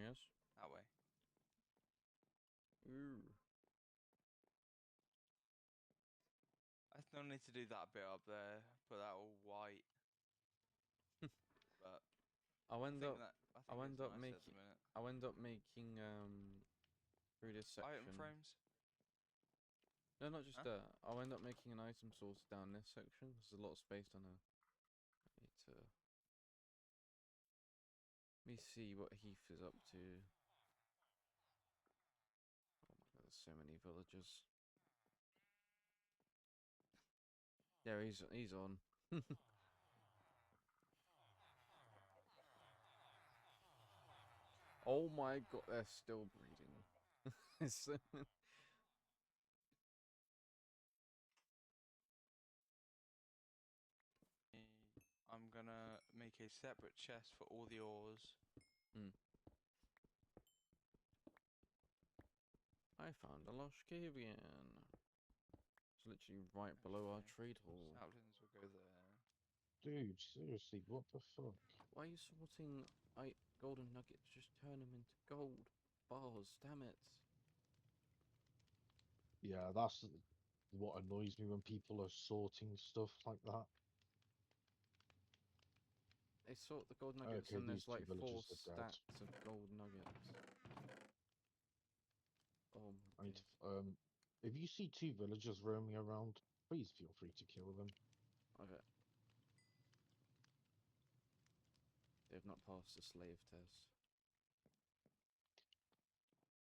Yes. That way. Ooh. I still need to do that bit up there, put that all white. But I'll I end think up. that I think I'll it's end up nice at the making. minute. I'll end up making through this Item section. frames. No, not just Huh? that. I'll end up making an item source down this section. There's a lot of space down there. I need to. Let me see what Heath is up to. Oh my god, there's so many villagers. Yeah, he's on. Oh my god, they're still breeding. I'm gonna make a separate chest for all the ores. Hmm. I found a lost cave again. It's literally right below our Okay. trade hall. Saplings will go there. Dude, seriously, what the fuck? Why are you sorting golden nuggets? Just turn them into gold bars, damn it. Yeah, that's what annoys me when people are sorting stuff like that. They sort the gold nuggets Okay, and these there's two like 4 villagers are dead. stacks of gold nuggets. Oh I my need days. to, if you see two villagers roaming around, please feel free to kill them. Okay. They've not passed the slave test.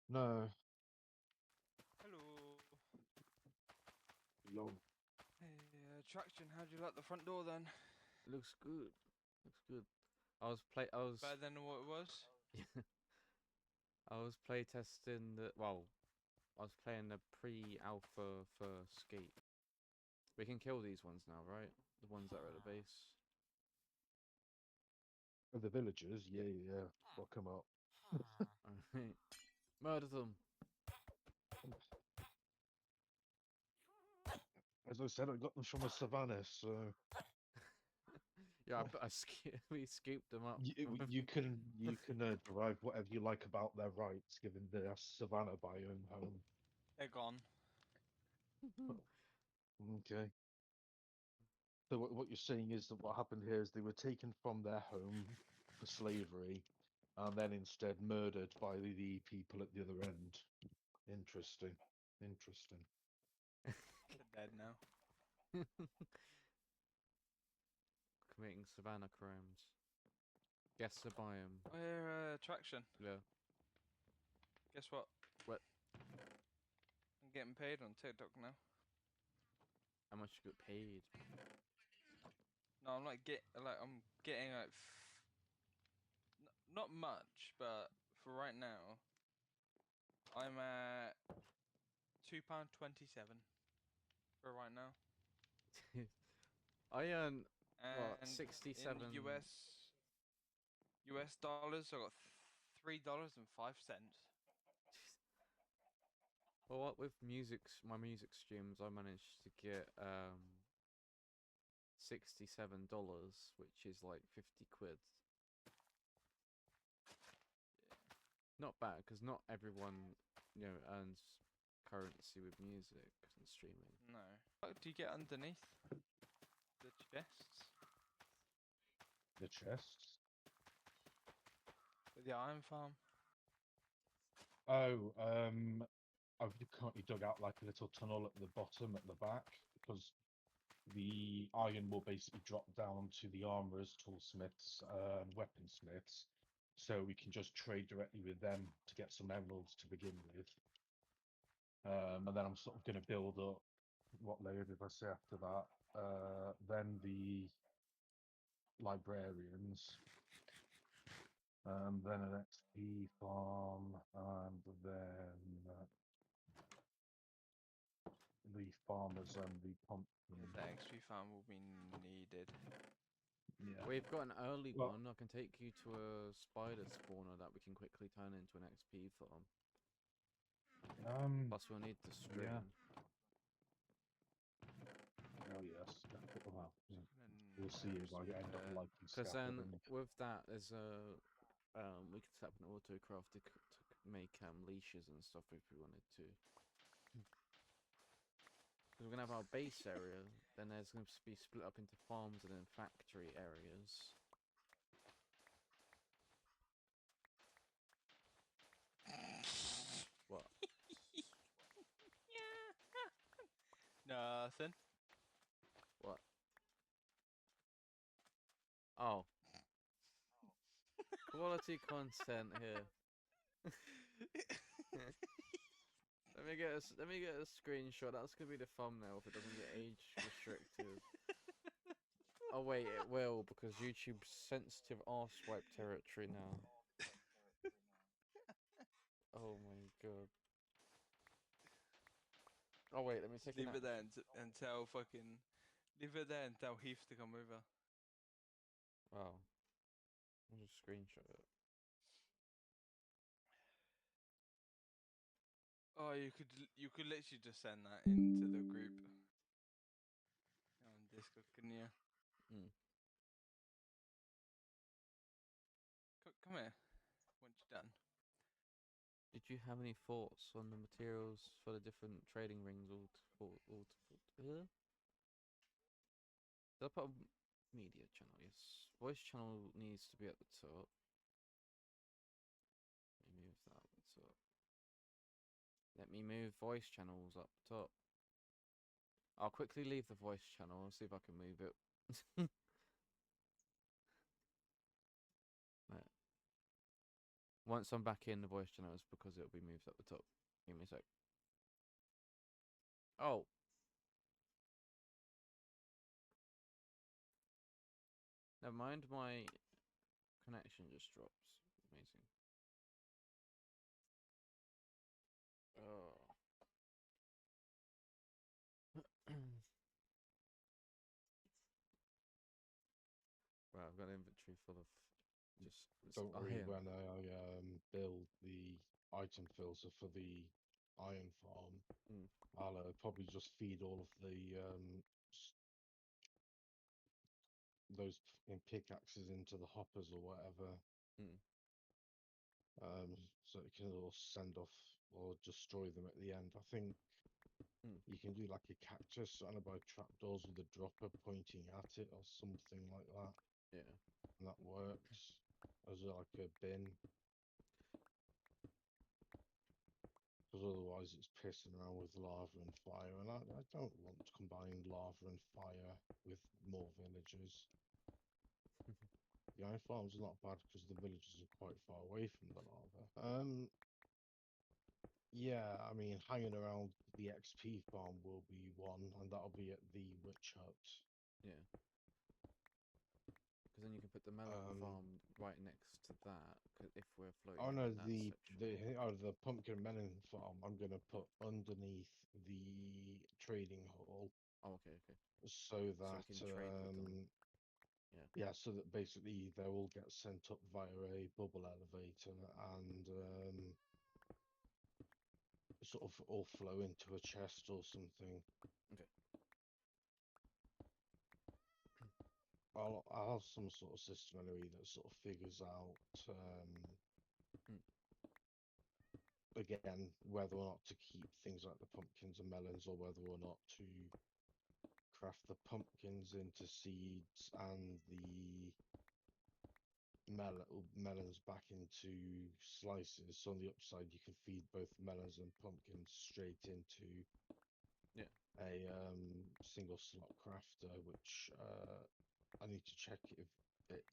No. Hello. Hello. Hey, Traction. How'd you like the front door then? Looks good. Looks good. I was Better than what it was. I was play testing the I was playing the pre-alpha for Skate. We can kill these ones now, right? The ones that are at the base. The villagers, yeah. Fuck them up. Alright. Murder them. As I said, I got them from a savannah, so Yeah, we scooped them up. you can derive whatever you like about their rights, given their savannah biome home. They're gone. Okay. So what you're saying is that what happened here is they were taken from their home for slavery, and then instead murdered by the people at the other end. Interesting. Interesting. They're dead now. Committing savannah crimes. Guess the biome. We're Traction. Yeah. Guess what? What? I'm getting paid on TikTok now. How much you got paid? No, I'm like I'm getting like not much, but for right now, I'm at £2.27 for right now. I earn what, And in 67. US dollars, I got $3.05. Well, what with my music streams, I managed to get $67, which is like 50 quid. Not bad, because not everyone, earns currency with music and streaming. No. What do you get underneath the chests? The chests. With the iron farm? Oh, I've currently dug out like a little tunnel at the bottom, at the back, because the iron will basically drop down to the armorers, toolsmiths, and weaponsmiths, so we can just trade directly with them to get some emeralds to begin with. And then I'm sort of going to build up, what layer did I say after that? Then the librarians, then an XP farm, and then the farmers and the pumpkin. The XP farm will be needed. Yeah. We've got an early Well- one. I can take you to a spider spawner that we can quickly turn into an XP farm. Plus, we'll need the string. Yeah. Oh yes. Well, we'll see if I end up liking Because then scaffolding. with that, there's a We could set up an autocraft to make leashes and stuff if we wanted to. Because we're gonna have our base area, then there's gonna be split up into farms and then factory areas. What? Nothing. What? Oh. Quality content here. Let me get a screenshot. That's gonna be the thumbnail if it doesn't get age restricted. Oh wait, it will because YouTube's sensitive arsewipe territory now. Oh my god. Oh wait, let me take Leave an it there and tell fucking. Leave it there and tell Heath to come over. Wow. I'll just screenshot it. Oh, you could literally just send that into the group on Discord, couldn't you? Mm. Come here. Once you're done. Did you have any thoughts on the materials for the different trading rings? Did I put a media channel? Yes. Voice channel needs to be at the top. Let me move that up the top. Let me move voice channels up top. I'll quickly leave the voice channel and see if I can move it. Right. Once I'm back in the voice channel, it's because it'll be moved up the top. Give me a sec. Oh. Never mind, my connection just drops. Amazing. Oh. Right, I've got an inventory full of just Don't worry, iron. when I build the item filter for the iron farm, Mm. I'll probably just feed all of the those fucking pickaxes into the hoppers or whatever. Mm. So it can all send off or destroy them at the end. I think you can do like a cactus surrounded by trapdoors with a dropper pointing at it or something like that. Yeah. And that works as like a bin. Because otherwise it's pissing around with lava and fire, and I don't want to combine lava and fire with more villagers. The iron farms are not bad because the villages are quite far away from the lava. Yeah, I mean, hanging around the XP farm will be one, and that'll be at the witch hut. Yeah. Because then you can put the melon farm right next to that. Cause if we're floating Oh no, in that section. the pumpkin melon farm I'm gonna put underneath the trading hall. Oh, okay, okay. So So that we can trade with them. Yeah. yeah, so that basically they all get sent up via a bubble elevator and sort of all flow into a chest or something. Okay. I'll have some sort of system anyway that sort of figures out again whether or not to keep things like the pumpkins and melons or whether or not to craft the pumpkins into seeds and the melons back into slices. So on the upside, you can feed both melons and pumpkins straight into a single slot crafter, which I need to check if it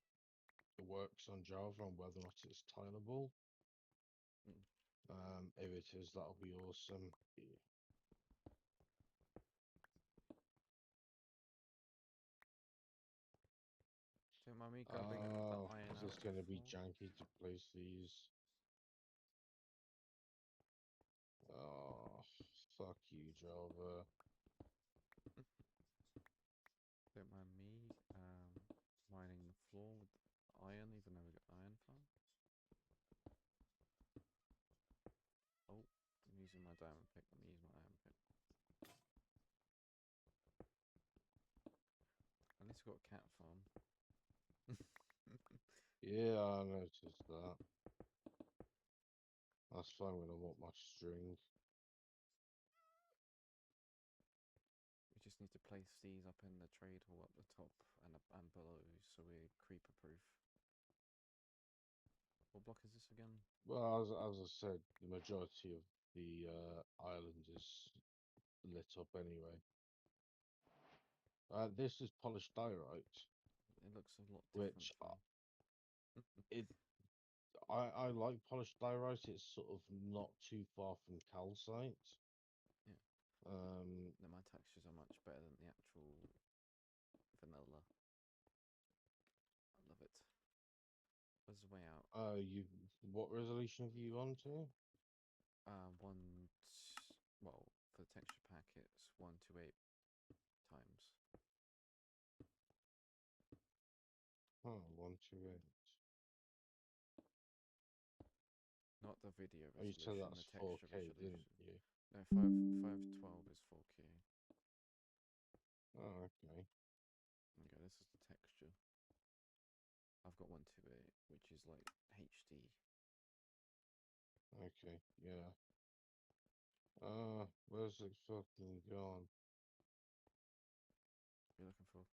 works on Java and whether or not it's tileable. If it is, that'll be awesome. Don't mind me grabbing the iron Because out. it's going to be before. janky to place these. Oh, fuck you, Java. Don't mind me mining the floor with iron, even though we got iron farm. Oh, I'm using my diamond pick. Let me use my iron pick. At least we've got a cat farm. Yeah, I noticed that. That's fine when I want my string. We just need to place these up in the trade hall up the top and below, so we're creeper proof. What block is this again? Well, as I said, the majority of the island is lit up anyway. This is polished diorite, It looks a lot different. which From... it I like polished diorite. It's sort of not too far from calcite. Yeah. Um, No, my textures are much better than the actual vanilla. I love it. Where's the way out? what resolution have you on to? Well, for the texture pack, it's 128 times. Oh, 128. Not the video Oh, you said resolution, that's the texture 4K, resolution. didn't you? No, 512 is 4K. Oh, okay. Okay, this is the texture. I've got 128, which is like HD. Okay, yeah. Where's it fucking gone? You're looking for?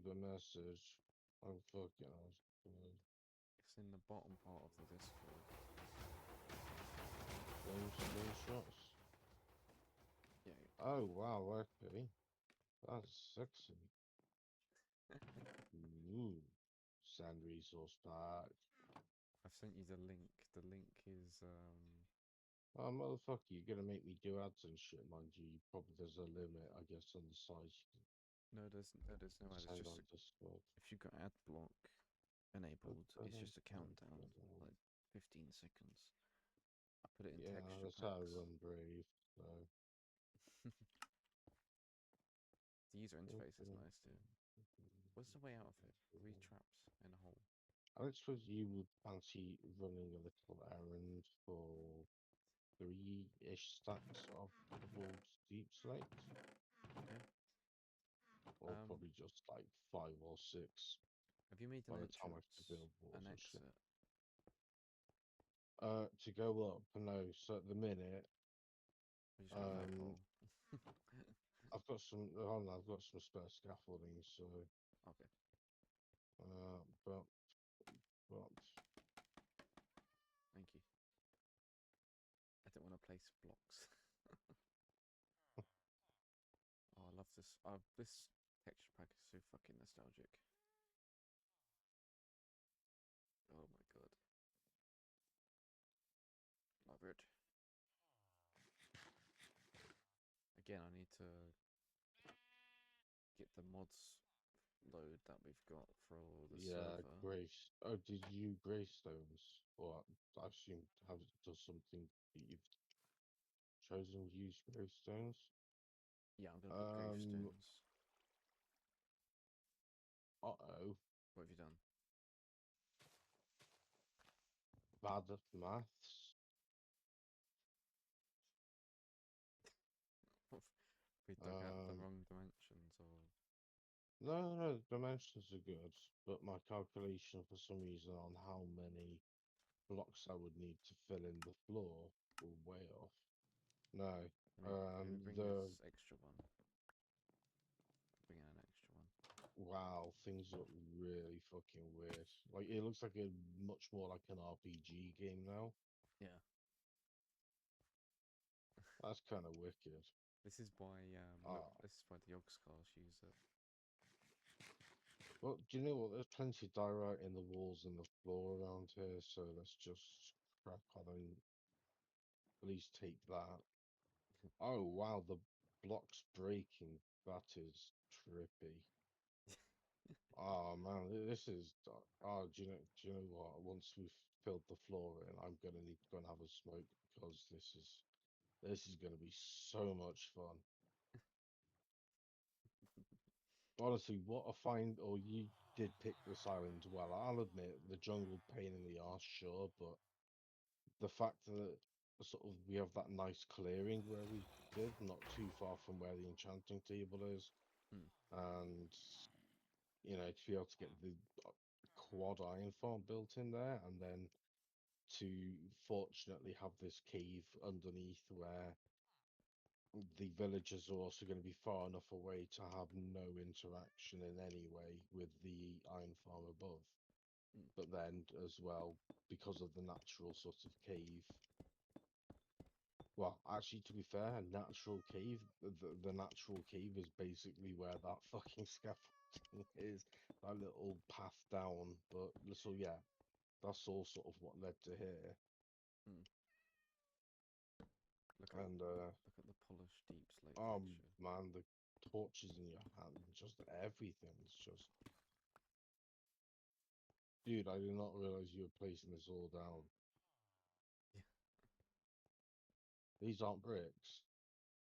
The message. I'm fucking. It's in the bottom part of the Discord. Screenshots. Yeah. Oh wow, okay. That's sexy. Ooh. Sand resource pack. I've sent you the link. The link is Oh motherfucker, you're gonna make me do ads and shit, mind you. Probably there's a limit, I guess, on the size you no, there's no can ad. send It's on just Discord. if you got ad block enabled, it's just a countdown, like 15 seconds. I put it in Yeah, texture that's how I packs. run Brave. So. The user interface is nice too. What's the way out of it? 3 traps in a hole. I suppose you would fancy running a little errand for 3-ish stacks of cobbled deep slate. Okay. Or probably just like 5 or 6 Have you made by an the time I entrance, could build walls an and shit. exit? To go up, no. So at the minute, Or just got that wall? I've got some. Hold on, I've got some spare scaffolding. So, Okay. but Thank you. I don't want to place blocks. Oh, I love this. This texture pack is so fucking nostalgic. Oh my god. Love it. Again, I need to get the mods load that we've got for the server. grace. Oh, did you gravestones? Or I assume have does something that you've chosen to use gravestones? Yeah, I'm gonna put gravestones. Uh-oh. What have you done? Bad at maths. We dug out the wrong dimensions, or No, dimensions are good, but my calculation for some reason on how many blocks I would need to fill in the floor were way off. No, let me bring this extra one. Bring in an extra one. wow, things look really fucking weird. Like it looks like a much more like an RPG game now. Yeah. That's kind of wicked. This is why this is why the Yogscars use it. Well, do you know what? There's plenty of diorite in the walls and the floor around here, so let's just crack on and at least take that. Oh wow, the block's breaking. That is trippy. Oh man, this is. Oh, do you know what? Once we've filled the floor in, I'm gonna need to go and have a smoke because this is gonna be so much fun. Honestly, what I find, or you did pick this island well. I'll admit the jungle pain in the arse, sure, but the fact that sort of we have that nice clearing where we did, not too far from where the enchanting table is, and you know, to be able to get the quad iron farm built in there, and then to fortunately have this cave underneath where the villagers are also going to be far enough away to have no interaction in any way with the iron farm above. Mm. But then, as well, because of the natural sort of cave. Well, actually, to be fair, a natural cave, the natural cave is basically where that fucking scaffolding is, that little path down. But so yeah, that's all sort of what led to here. Look And at the polished deep slate texture. man, the torches in your hand, just everything. It's just, dude, I did not realize you were placing this all down. Yeah. These aren't bricks.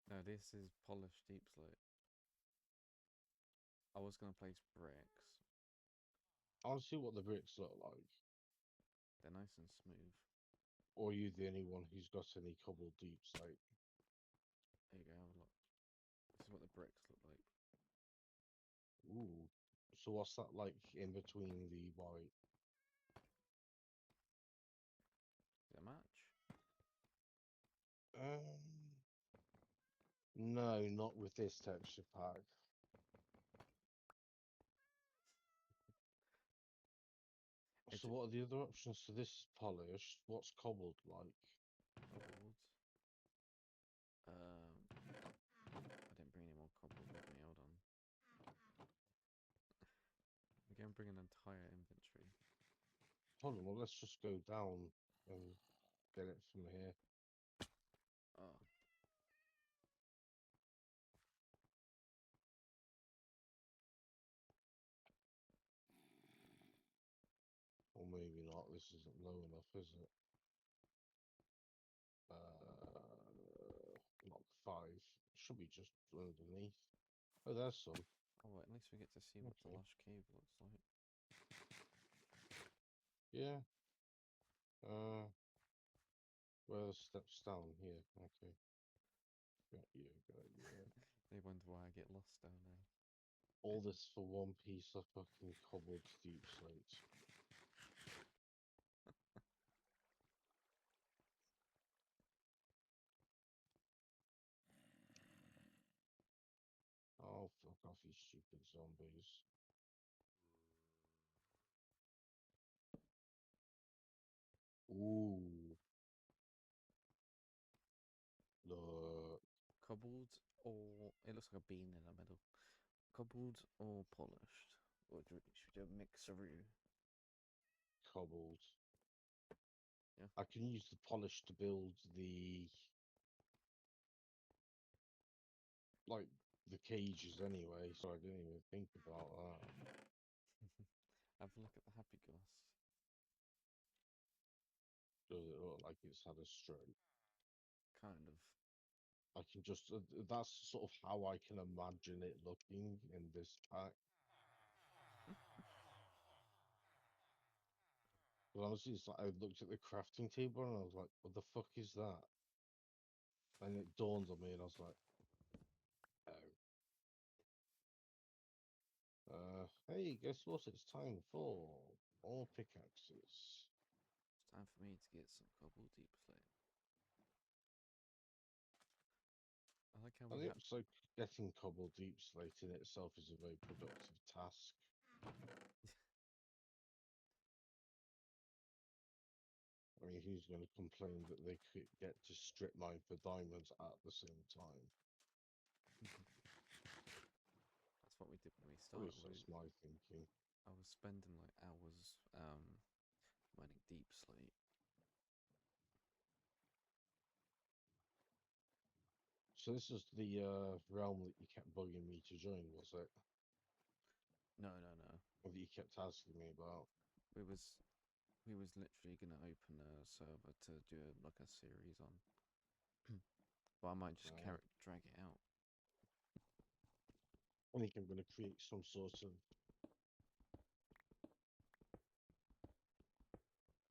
No, this is polished deep slate. I was gonna place bricks. I want to see what the bricks look like. They're nice and smooth. Or are you the only one who's got any cobbled deep slate? There you go, have a look. This is what the bricks look like. Ooh. So what's that like in between the white? Does it match? No, not with this texture pack. It So what are the other options? So this is polished. What's cobbled like? cobbled. I didn't bring any more cobbled with me, hold on. I'm gonna bring an entire inventory. Hold on, well let's just go down and get it from here. Oh. Or maybe not, this isn't low enough, is it? Not 5. Should be just underneath. Oh, there's some. Oh wait, at least we get to see what the Okay. lush cave looks like. Yeah. Where are the steps down here? Okay. Got you, got you. They wonder why I get lost down there. All this for one piece of fucking cobbled deep slate. Oh, fuck off, you stupid zombies. Ooh. Look. Cobbled or it looks like a bean in the middle. Cobbled or polished? Or should we do a mixeroo? Cobbled. Yeah. I can use the polish to build the like the cages anyway, so I didn't even think about that. Have a look at the happy ghost. Does it look like it's had a stroke? Kind of. I can just that's sort of how I can imagine it looking in this pack. But honestly, it's like I looked at the crafting table and I was like, "What the fuck is that?" And it dawned on me, and I was like, "Oh." Hey, guess what? It's time for more pickaxes. It's time for me to get some cobbled deep slate. I like how I we think have. so. Getting cobbled deep slate in itself is a very productive task. I mean, who's going to complain that they could get to strip mine for diamonds at the same time? That's what we did when we At started. least that's my thinking. I was spending like hours mining deep slate. So this is the realm that you kept bugging me to join, was it? No, no, no. Or that you kept asking me about? We was literally gonna open a server to do like a series on. But I might just drag it out. I think I'm going to create some sort of.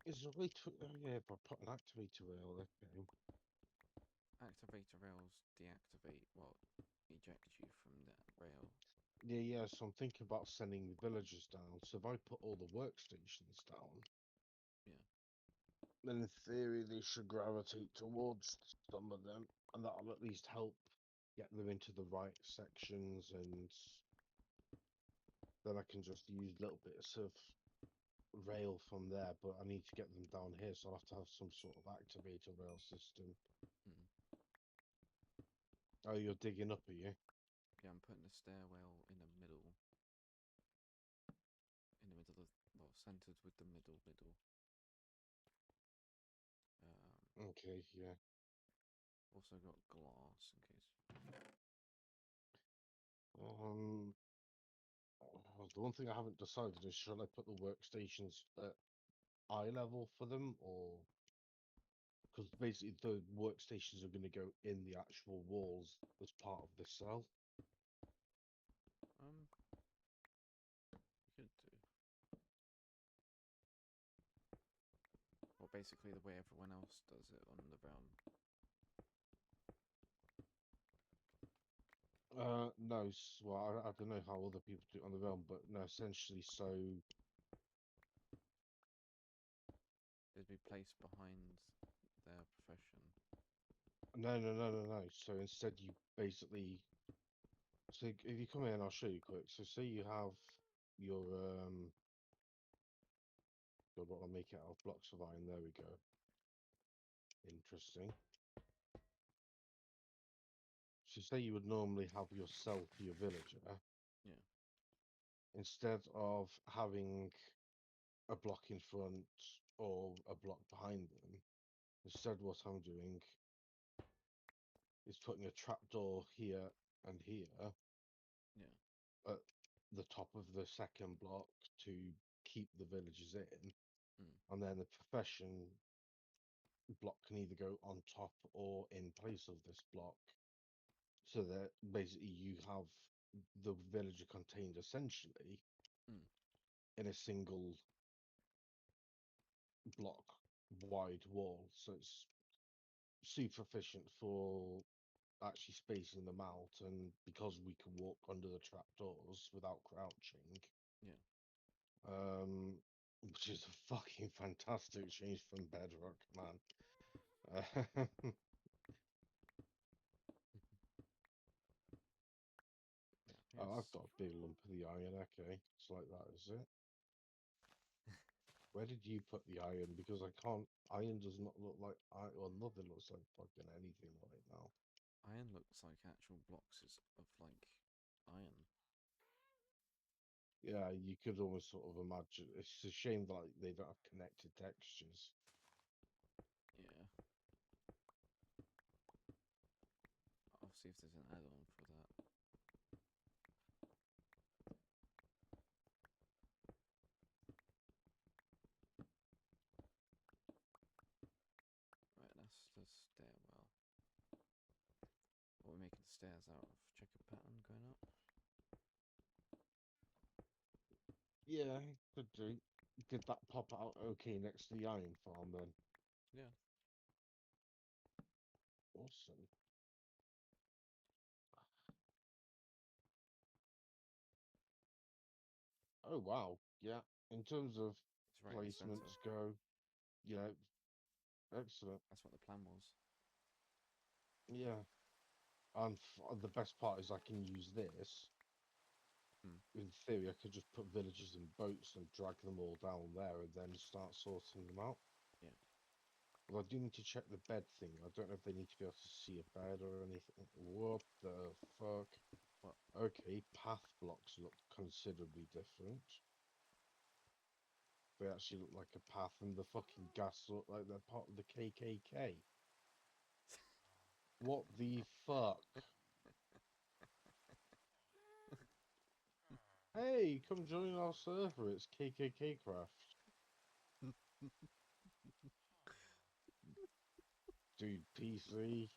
Is there a way to? Oh yeah, but put an activator rail. Okay. Activator rails deactivate, well, eject you from that rail. Yeah, so I'm thinking about sending villagers down. So if I put all the workstations down, Yeah. then in theory they should gravitate towards some of them, and that'll at least help get them into the right sections, and then I can just use little bits of rail from there, but I need to get them down here, so I'll have to have some sort of activator rail system. Mm. Oh, you're digging up, are you? Yeah, I'm putting the stairwell in the middle. Well, centered with the middle. Okay, yeah. Also got glass in case. The one thing I haven't decided is should I put the workstations at eye level for them, or because basically the workstations are going to go in the actual walls as part of the cell. You could do. Well, basically the way everyone else does it on the realm. No, well, I don't know how other people do it on the realm, but no, essentially, so It'd be placed behind their profession. no. So instead, you basically, so if you come in, I'll show you quick. So say you have your God, what I'll make it out of blocks of iron. There we go. Interesting. So say you would normally have your cell for your villager. Yeah. Instead of having a block in front or a block behind them, instead what I'm doing is putting a trapdoor here and here Yeah. at the top of the second block to keep the villagers in, and then the profession block can either go on top or in place of this block, so that basically you have the villager contained essentially in a single block wide wall, so it's super efficient for actually spacing them out, and because we can walk under the trapdoors without crouching, Yeah. which is a fucking fantastic change from Bedrock, man. Oh, I've got a big lump of the iron. Okay, it's like that, is it? Where did you put the iron? Because I can't. Iron does not look like iron. Well, nothing looks like fucking anything right now. Iron looks like actual blocks of like iron. Yeah, you could almost sort of imagine. It's a shame that like, they don't have connected textures. Yeah. I'll see if there's an add-on for that. Right, that's the stairwell. What we're making the stairs out of? Checker pattern going up. Yeah, could do. Did that pop out okay next to the iron farm then? Yeah. Awesome. Oh wow, yeah. In terms of It's right in the center. placements go, yeah, excellent. That's what the plan was. Yeah, and the best part is I can use this. In theory, I could just put villagers in boats and drag them all down there, and then start sorting them out. Yeah. Well, I do need to check the bed thing. I don't know if they need to be able to see a bed or anything. What the fuck? What? Okay, path blocks look considerably different. They actually look like a path, and the fucking gas look like they're part of the KKK. What the fuck? Hey, come join our server. It's KKK Craft. Dude, PC.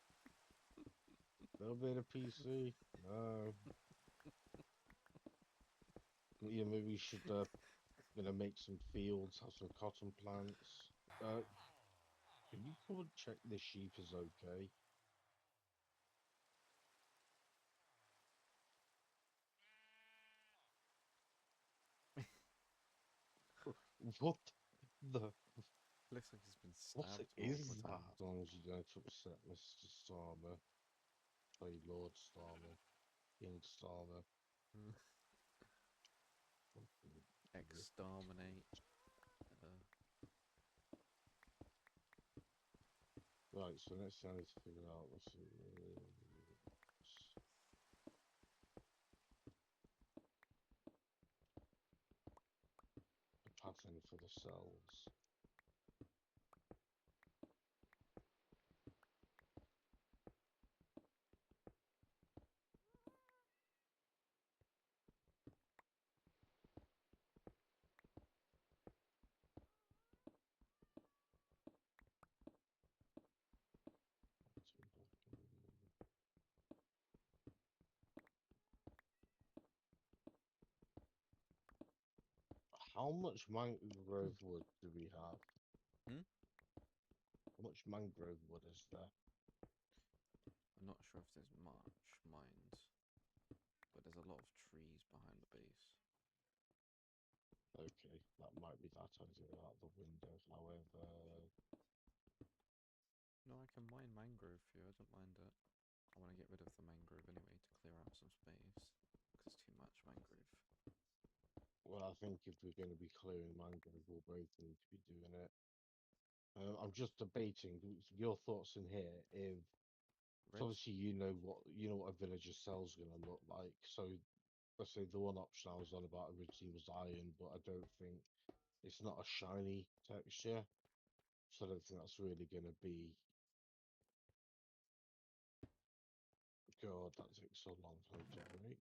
Little bit of PC. No. Yeah, maybe we should, make some fields, have some cotton plants. Can you come and check the sheep is okay? What the? Looks like he's been What stabbed is multiple that? times. As long as you don't upset Mr. Starmer. Sorry, Lord Starmer. King Starmer. Mm. Exterminate. Right, so next thing I need to figure out what's the pattern for the cells. How much mangrove wood do we have? Hmm? How much mangrove wood is there? I'm not sure if there's much mines, but there's a lot of trees behind the base. Okay, that might be that idea out the window. However, No, I can mine mangrove for you. I don't mind it. I want to get rid of the mangrove anyway to clear out some space, because too much mangrove. well, I think if we're going to be clearing mangrove, we'll both need to be doing it. I'm just debating your thoughts in here. If Red? obviously you know what a villager cell's going to look like. So let's say the one option I was on about originally was iron, but I don't think it's not a shiny texture, so I don't think that's really going to be. God, that takes so long for them to break.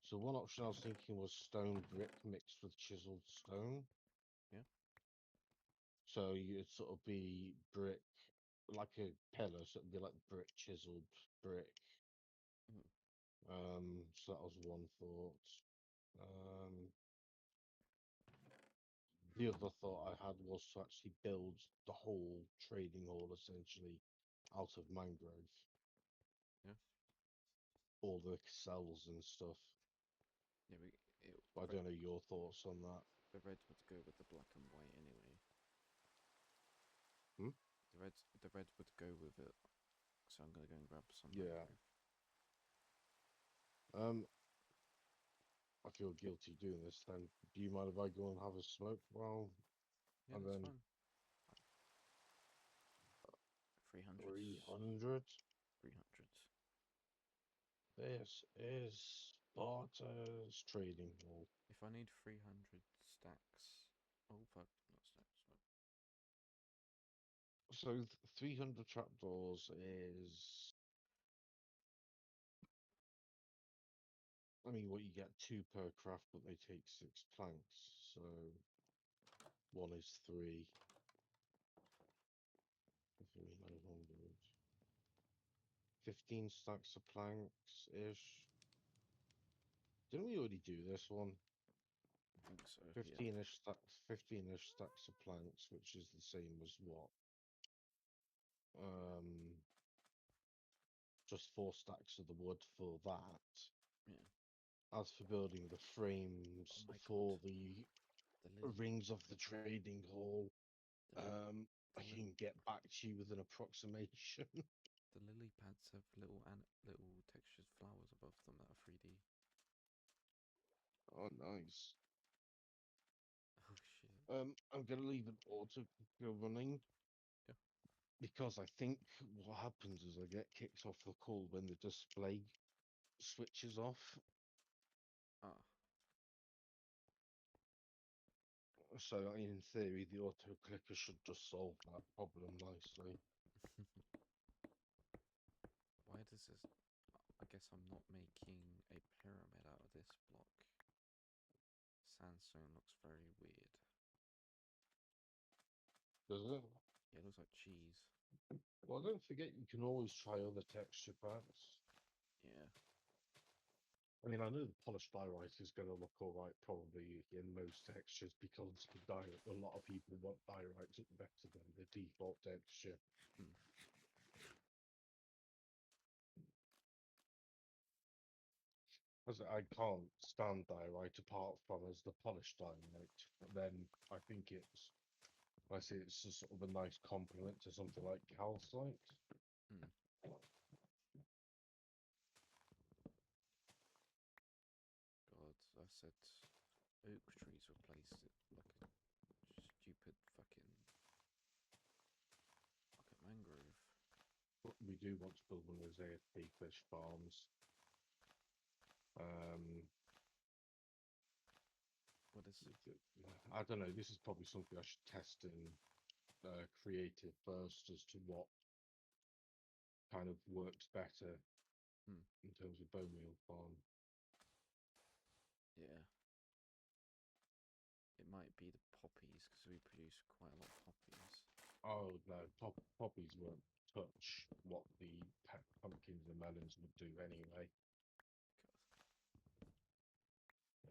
So one option I was thinking was stone brick mixed with chiseled stone. Yeah. So you'd sort of be brick, like a pillar, so it'd be like brick, chiseled brick. So that was one thought. The other thought I had was to actually build the whole trading hall essentially out of mangrove. Yeah. All the cells and stuff. Yeah, I don't know your thoughts on that. the red would go with the black and white anyway. Hmm? The red would go with it. So I'm gonna go and grab some Yeah. mangrove. I feel guilty doing this then. Do you mind if I go and have a smoke? Well, Yeah, and that's then fine. 300. 300. 300. This is Sparta's trading hall. If I need 300 stacks. Oh, fuck, not stacks. Fuck. So 300 trapdoors is. I mean, what you get 2 per craft, but they take 6 planks. So 1 is 3. 300. 15 stacks of planks ish. Didn't we already do this one? I think so. 15-ish stacks, 15-ish stacks of planks, which is the same as what? Just 4 stacks of the wood for that. Yeah. As for building the frames Oh my for God. the rings of the trading hall, I the can get back to you with an approximation. The lily pads have little textured flowers above them that are 3D. Oh, nice. Oh shit. I'm gonna leave an auto go running. Yeah. Because I think what happens is I get kicked off the call when the display switches off. Ah. So in theory, the auto clicker should just solve that problem nicely. Why does this... I guess I'm not making a pyramid out of this block. Sandstone looks very weird. Does it? Yeah, it looks like cheese. Well, don't forget you can always try other texture packs. Yeah. I mean, I know the polished diorite is going to look alright probably in most textures because a lot of people want diorite better than the default texture. Because I can't stand diorite apart from as the polished diorite. But then I think it's, I see it's a sort of a nice complement to something like calcite. Hmm. God, I said oak trees replaced it like a stupid fucking like a mangrove. But we do want to build one of those AFP fish farms. What is it? I don't know. This is probably something I should test in creative first as to what kind of works better Hmm. in terms of bone meal farm. Yeah. It might be the poppies because we produce quite a lot of poppies. Oh no, poppies won't touch what the pumpkins and melons would do anyway.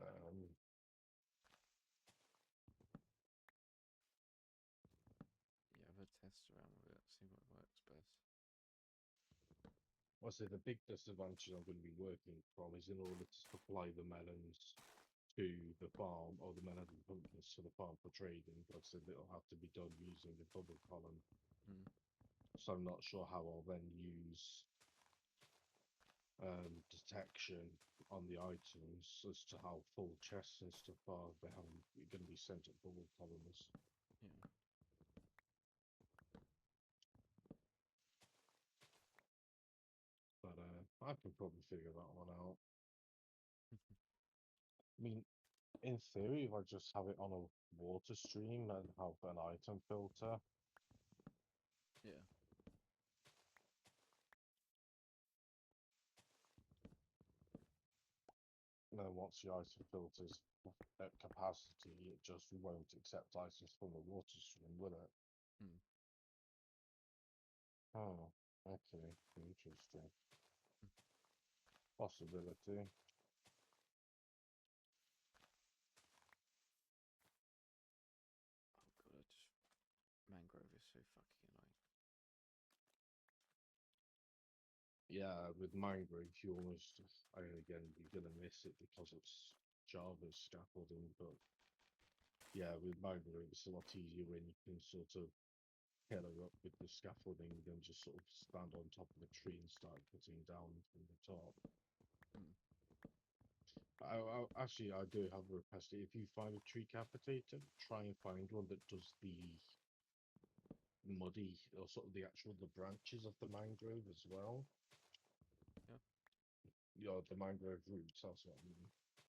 Um, Yeah, have a test around with it, see what works best. Also, the big disadvantage I'm going to be working from is in order to supply the melons to the farm, or the melons and pumpkins to the farm for trading. Like I said, it'll have to be done using the bubble column. Hmm. So I'm not sure how I'll then use detection on the items as to how full chests and stuff are. They haven't going to be sent at bubble columns. Yeah. But I can probably figure that one out. I mean, in theory, if I just have it on a water stream and have an item filter, Yeah. and then once the item filters at capacity, it just won't accept items from the water stream, will it? Hmm. Oh, okay, interesting. Possibility. Oh god, mangrove is so fucking annoying. Yeah, with mangrove, you almost, again, you're gonna miss it because it's Java's scaffolding, but yeah, with mangrove, it's a lot easier when you can sort of pillar up with the scaffolding than just sort of stand on top of a tree and start putting down from the top. Hmm. Actually, I do have a request. If you find a tree capitator, try and find one that does the muddy, or sort of the branches of the mangrove as well. Yeah. Yeah, the mangrove roots, that's what I mean.